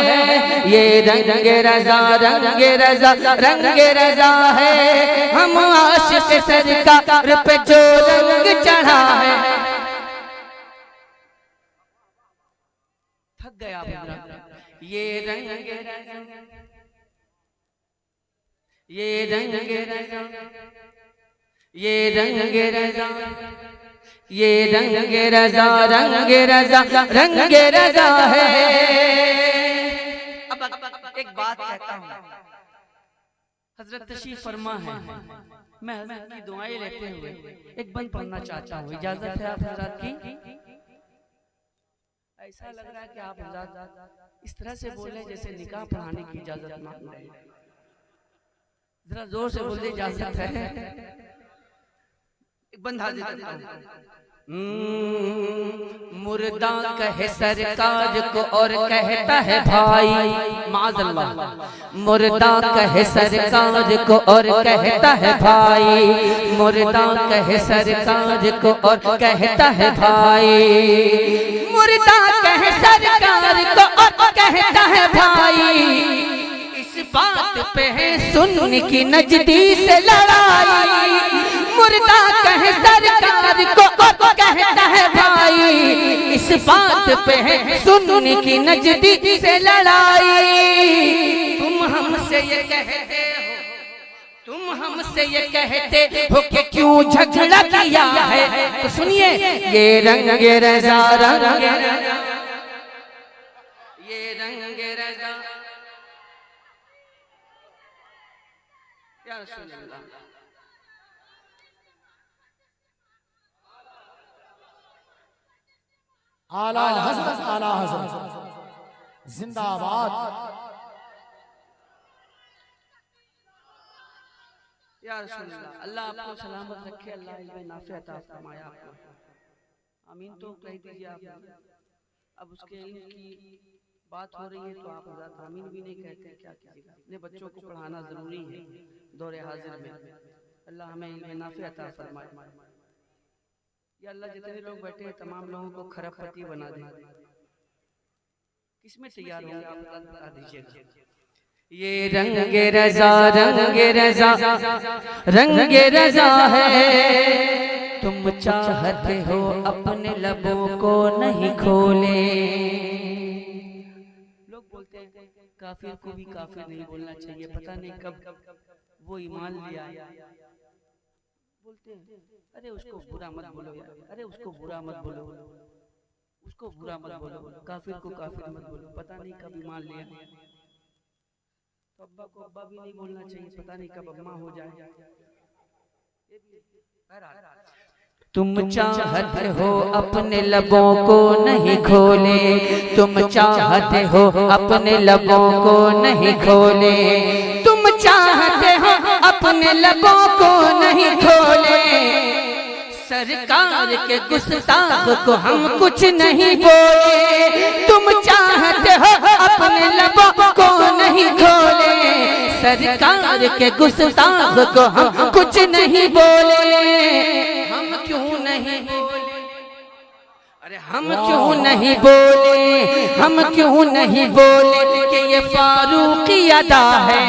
ये रंग रजा, रंग रजा, रंग रजा है। हम आशिक सरकार पे जो रंग चढ़ा है। थक गया ये रंग, ये रंग रजा, ये रंग रजा, ये रंग रजा, रंग रजा, रंग रजा है। अब एक बात कहता हूँ, हजरत तशरीफ फरमा है, मैं हजरत की दुआएं लेते हुए एक बंद पढ़ना चाहता हूँ। इजाजत है आप हजरत की? ऐसा लग रहा है कि आप हजरत इस तरह से बोले जैसे निकाह पढ़ाने की इजाजत मांग रहे हैं। जरा जोर से बोलिए, इजाजत है? एक बंद हाजिर करता हूं। मुर्दा कहे सरकार को और कहता है भाई, माज़अल्लाह। मुर्दा कहे सरकार को और कहता है भाई, मुर्दा कहे सरकार को और कहता है भाई, मुर्दा कहे सरकार को और कहता है भाई। इस बात पे है सुन की नजदी से लड़ाई, मुर्दा कहे सरकार को और कहता है भाई। इस बात पे है सुन की नजदी से लड़ाई। तुम हमसे ये कहते हो, तुम हमसे ये कहते हो कि क्यों झगड़ा किया है, तो सुनिए ये रंग रज़ा, रंग रज़ा, ये रंग रज़ा, या रसूल अल्लाह। आला हज़रत, आला हज़रत जिंदाबाद। या रसूल अल्लाह, अल्लाह आपको सलामत रखे, अल्लाह इल्म नाफ़िअ अता फरमाए आपको। आमीन तो कह दीजिए आप। अब उसके इल्म की बात हो रही है तो आप हज़रत आमीन भी नहीं कहते, क्या कीजिएगा। अपने बच्चों को पढ़ाना ज़रूरी है दौरे हाजिर में। अल्लाह हमें इल्म नाफ़िअ अता फरमाए। या अल्लाह जितने लोग बैठे हैं तमाम लोगों को खरबपति बना दे। किसमें तैयार होंगे आप बता दीजिएगा। ये रंग रज़ा, रंग रज़ा, रंग रज़ा है। तुम चाहते हो अपने लबों को नहीं खोले। लोग बोलते हैं काफिर को भी काफिर नहीं बोलना चाहिए, पता नहीं कब वो ईमान लिया। बोलते हैं अरे उसको बुरा मत बोलो यार, अरे उसको बुरा मत बोलो, उसको बुरा मत बोलो, काफिर को काफिर मत बोलो, पता नहीं कब ईमान लिया। तो अब्बा को अब्बा भी नहीं बोलना चाहिए, पता नहीं कब अम्मा हो जाए। तुम चाहते हो अपने लबों को नहीं खोले, तुम चाहते हो अपने लबों को नहीं खोले, तुम चाहते हो अपने लबों को नहीं खोले। सरकार के गुस्ताख को हम कुछ नहीं बोले, तुम चाहते हो अपने लबों को नहीं खोले। सरकार के गुस्ताख को हम कुछ नहीं बोले। हम क्यों नहीं बोले, अरे हम क्यों नहीं बोले, हम क्यों नहीं बोले कि ये फारूकी अदा है।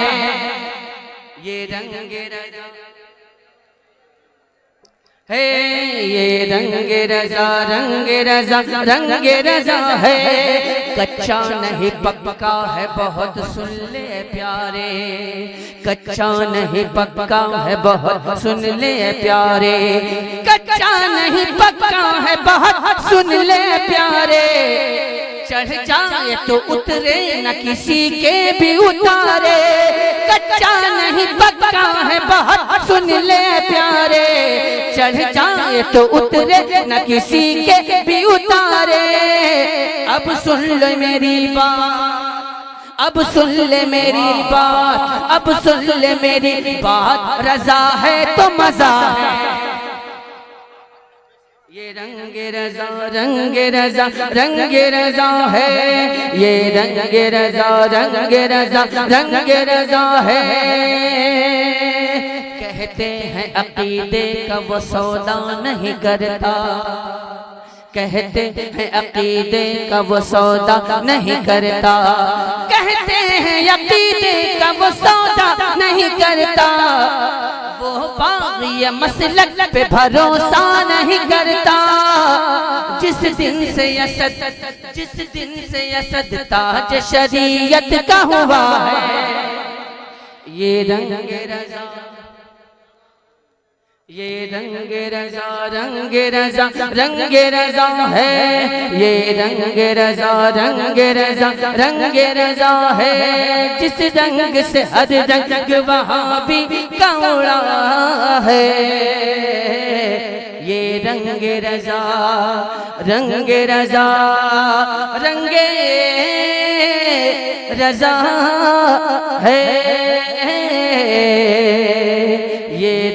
ये रंग रज़ा है, ये रंग रज़ा, रंग रज़ा, रंग रज़ा है। कच्चा नहीं पक्का है बहुत सुन ले प्यारे, कच्चा नहीं पक्का है बहुत सुन ले प्यारे, कच्चा नहीं पक्का है बहुत सुन ले प्यारे। चढ़ जाए तो उतरे न किसी के भी उतारे, कच्चा नहीं पक्का है बहुत सुन ले प्यारे। चढ़ जाए तो उतरे न किसी के भी उतारे। अब सुन ले मेरी बात, अब सुन ले मेरी बात, अब सुन ले मेरी बात, रज़ा है तो मज़ा है। ये रंग रज़ा, रंग रज़ा, रंग रज़ा है। ये रंग रज़ा, रंग रज़ा, रंग रज़ा है। कहते हैं अकीदे का वो सौदा नहीं करता, कहते हैं अकीदे का वो सौदा नहीं करता, कहते हैं अकीदे का वो सौदा नहीं करता। वो बाग़ी मसलक पे भरोसा नहीं करता। जिस दिन से असद, जिस दिन से असद ताज शरीयत का हुआ है। ये रंग रज़ा, ये रंग रज़ा, रंग रज़ा, रंग रज़ा है। ये रंग रज़ा, रंग रज़ा, रंग रज़ा है। जिस रंग से हर रंग वहाँ भी कौड़ा है। ये रंग रज़ा, रंग रज़ा, रंग रज़ा है। ये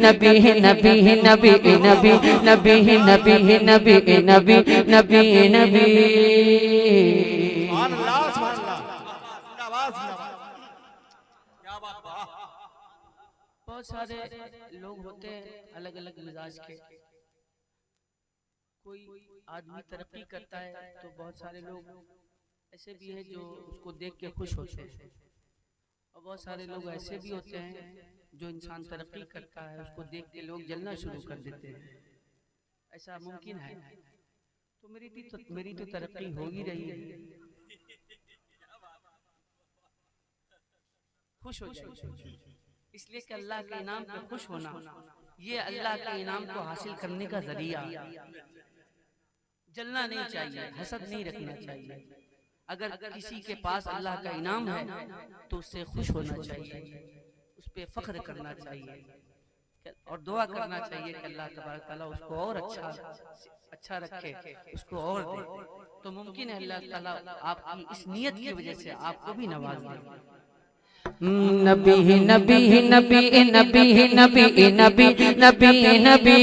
नबी नबी नबी नबी नबी नबी नबी नबी नबी नबी। बहुत सारे लोग होते हैं अलग अलग मिजाज के। कोई आदमी तरक्की करता है तो बहुत सारे लोग ऐसे भी हैं जो उसको देख के खुश होते हैं, और बहुत सारे लोग ऐसे भी होते हैं जो इंसान तरक्की करता है उसको देख के लोग जलना शुरू कर देते हैं। ऐसा मुमकिन है? तो मेरी तो तरक्की हो ही रही है। खुश हो जाइए, इसलिए कि अल्लाह के इनाम पे खुश होना ये अल्लाह के इनाम को हासिल करने का जरिया। जलना नहीं चाहिए, हसद नहीं रखना चाहिए। अगर किसी के पास अल्लाह का इनाम है तो उससे खुश होना चाहिए, उस पे फख्र करना चाहिए और दुआ करना चाहिए कि अल्लाह तबारक ताला उसको और अच्छा रखे, उसको और दे। तो मुमकिन है अल्लाह ताला आपकी इस नियत की वजह से आपको भी नवाज दे। नबी नबी नबी नबी नबी नबी नबी नबी।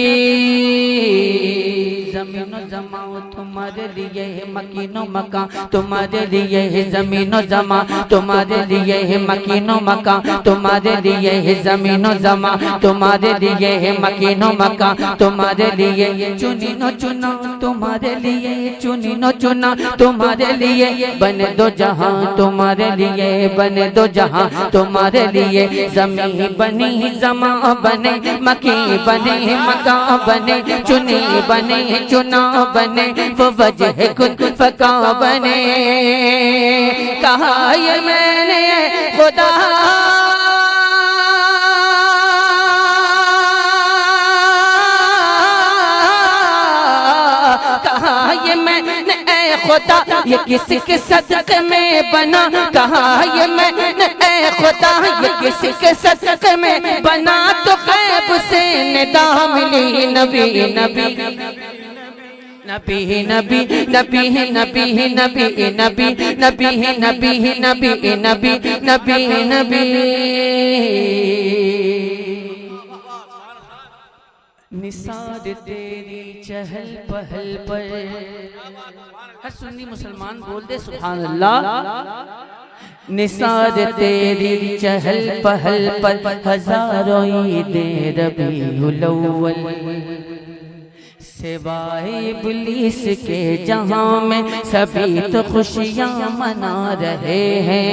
जमीनो जमाओ तुम्हारे लिए है, मकीनो मकान तुम्हारे लिए है, जमीनो जमा तुम्हारे लिए है, मकीनो मकान तुम्हारे लिए है, जमीनो जमा तुम्हारे लिए है, मकीनो मकान तुम्हारे लिए। चुनिनो चुना तुम्हारे लिए, चुनिनो चुना तुम्हारे लिए, बने दो जहां तुम्हारे लिए, बने दो जहां तुम्हारे लिए। जमीन बनी जमा बने, मकी बने मकान बने, चुनी बने चुना बने, वो वजह खुद फका बने। कहा ये मैंने खुदा कहा ये मैंने खुदा ये किसके सदक़े में बना, कहा ये मैंने खुदा ये किसके सदक़े में बना, तो ग़ैब से निदा मिली नबी नबी नबी नबी नबी नबी नबी नबी नबी नबी नबी नबी नबी नबी। निसार तेरी चहल पहल पर, हर सुन्नी मुसलमान बोल दे सुभान अल्लाह। निसार तेरी चहल पहल पर, हजारों ईदे रबीउल अव्वल, सिवाय इब्लीस के जहां में सभी तो खुशियां मना रहे हैं।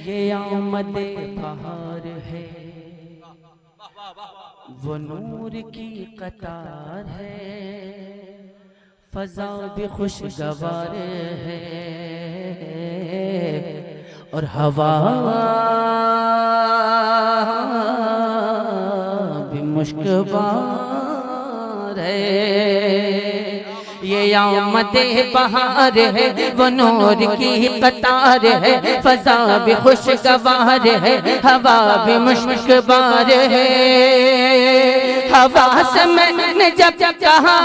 ये आमद बहार है, वो नूर की कतार है, फजा भी खुशगवार है और हवा भी मुश्कबार है। ये आमद बहार है, वो नूर की कतार है, फजा भी खुशगवार है, हवा भी मुश्कबार है। हवा से मैंने जब कहा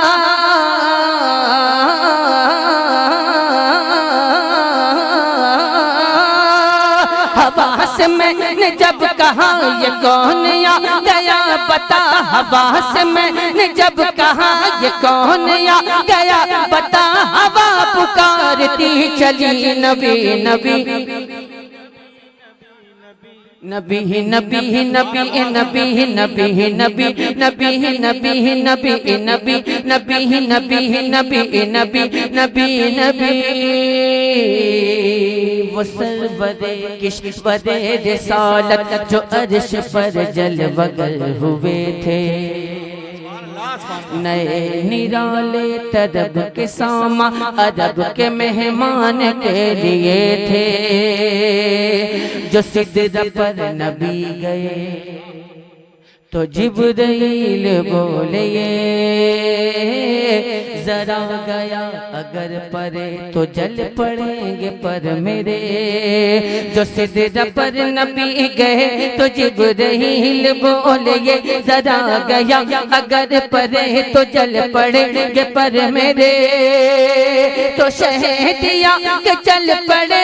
हवा से मैंने जब कहा ये कौन आ गया बता, हवा से मैंने जब कहा ये कौन आ गया बता, हवा पुकारती चली नबी नबी नबी नबी नबी नबी नबी नबी नबी नबी नबी नबी नबी नबी नबी नबी नबी नबी। वो सरवरे किश्वरे रिसालत जो अर्श पर जलवगर हुए थे, नए निराले तरब के सामा अरब के मेहमान के लिए थे। जो सिदरा पर नबी गए तो जिब्रील बोले ये जरा गया अगर परे तो जल पड़ेंगे पर मेरे। जो सिदरा पर नबी गए तो जिब्रील बोले ये जरा गया अगर परे तो जल पड़ेंगे पर मेरे। तो शहदिया के चल पड़े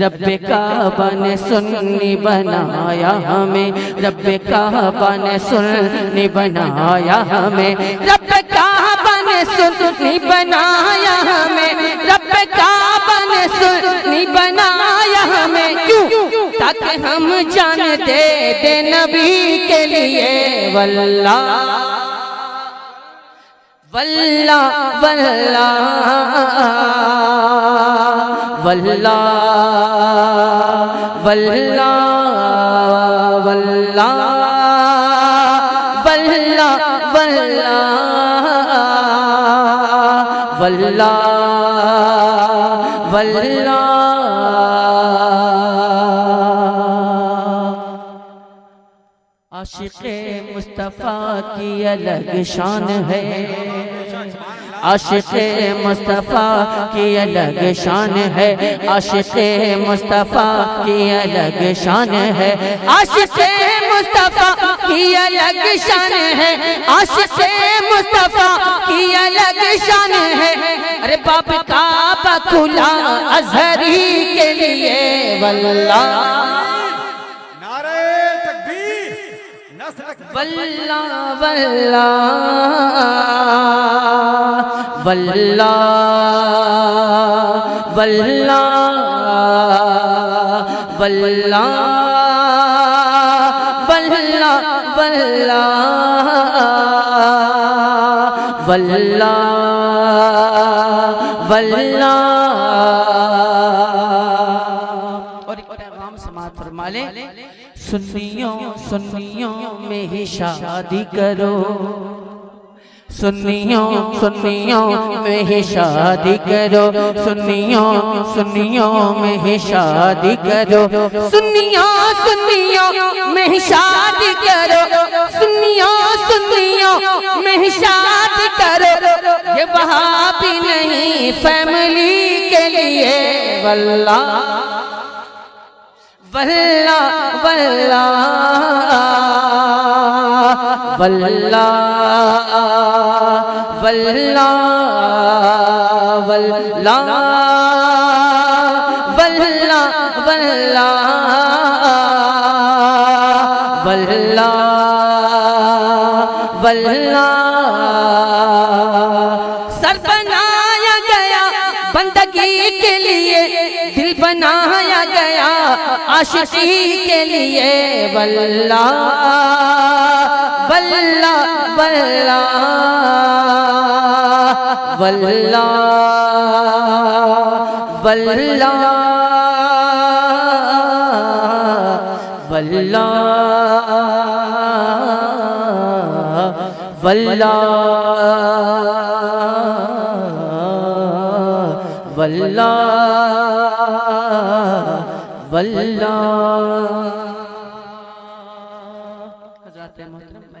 रब्बे काबा ने सुन्नी बनाया हमें, रब्बे काबा ने सुन्नी बनाया हमें, रब्बे काबा ने सुन्नी बनाया हमें, रब्बे काबा ने सुन्नी बनाया हमें। क्यों? ताकि हम जान दे दे नबी के लिए। वल्लाह वल्लाह वल्लाह वल्लाह वल्लाह वल्लाह वल्लाह वल्लाह वल्लाह वल्लाह। आशिक़े मुस्तफ़ा की अलग शान है, आशिक़े मुस्तफ़ा की अलग शान है, आशिक़े मुस्तफ़ा की अलग शान है, आशिक़े मुस्तफ़ा की अलग शान है, आशिक़े मुस्तफ़ा की अलग शान है। अरे बाप काबा खुला अज़हरी के लिए। वल्लाह वल्लाह वल्लाह वल्लाह वल्लाह वल्लाह वल्लाह वल्लाह वल्लाह। और एक पैगाम समाअत फरमा ले। सुन्नियों सुन्नियों में ही शादी करो, सुन्नियों सुन्नियों में ही शादी करो, सुन्नियों सुन्नियों में ही शादी करो, सुन्नियों सुन्नियों में ही शादी करो, सुन्नियों सुन्नियों में ही शादी करो। ये वहाबी नहीं फैमिली के लिए। वल्लाह वल्लाह वल्लाह वल्लाह वल्लाह वल्लाह वल्लाह वल्लाह वल्लाह। सर बनाया गया बंदगी के लिए, दिल बनाया गया आशिकी के लिए। वल्लाह वल्लाह वल्लाह वल्लाह वल्लाह वल्लाह वल्लाह वल्लाह वल्लाह।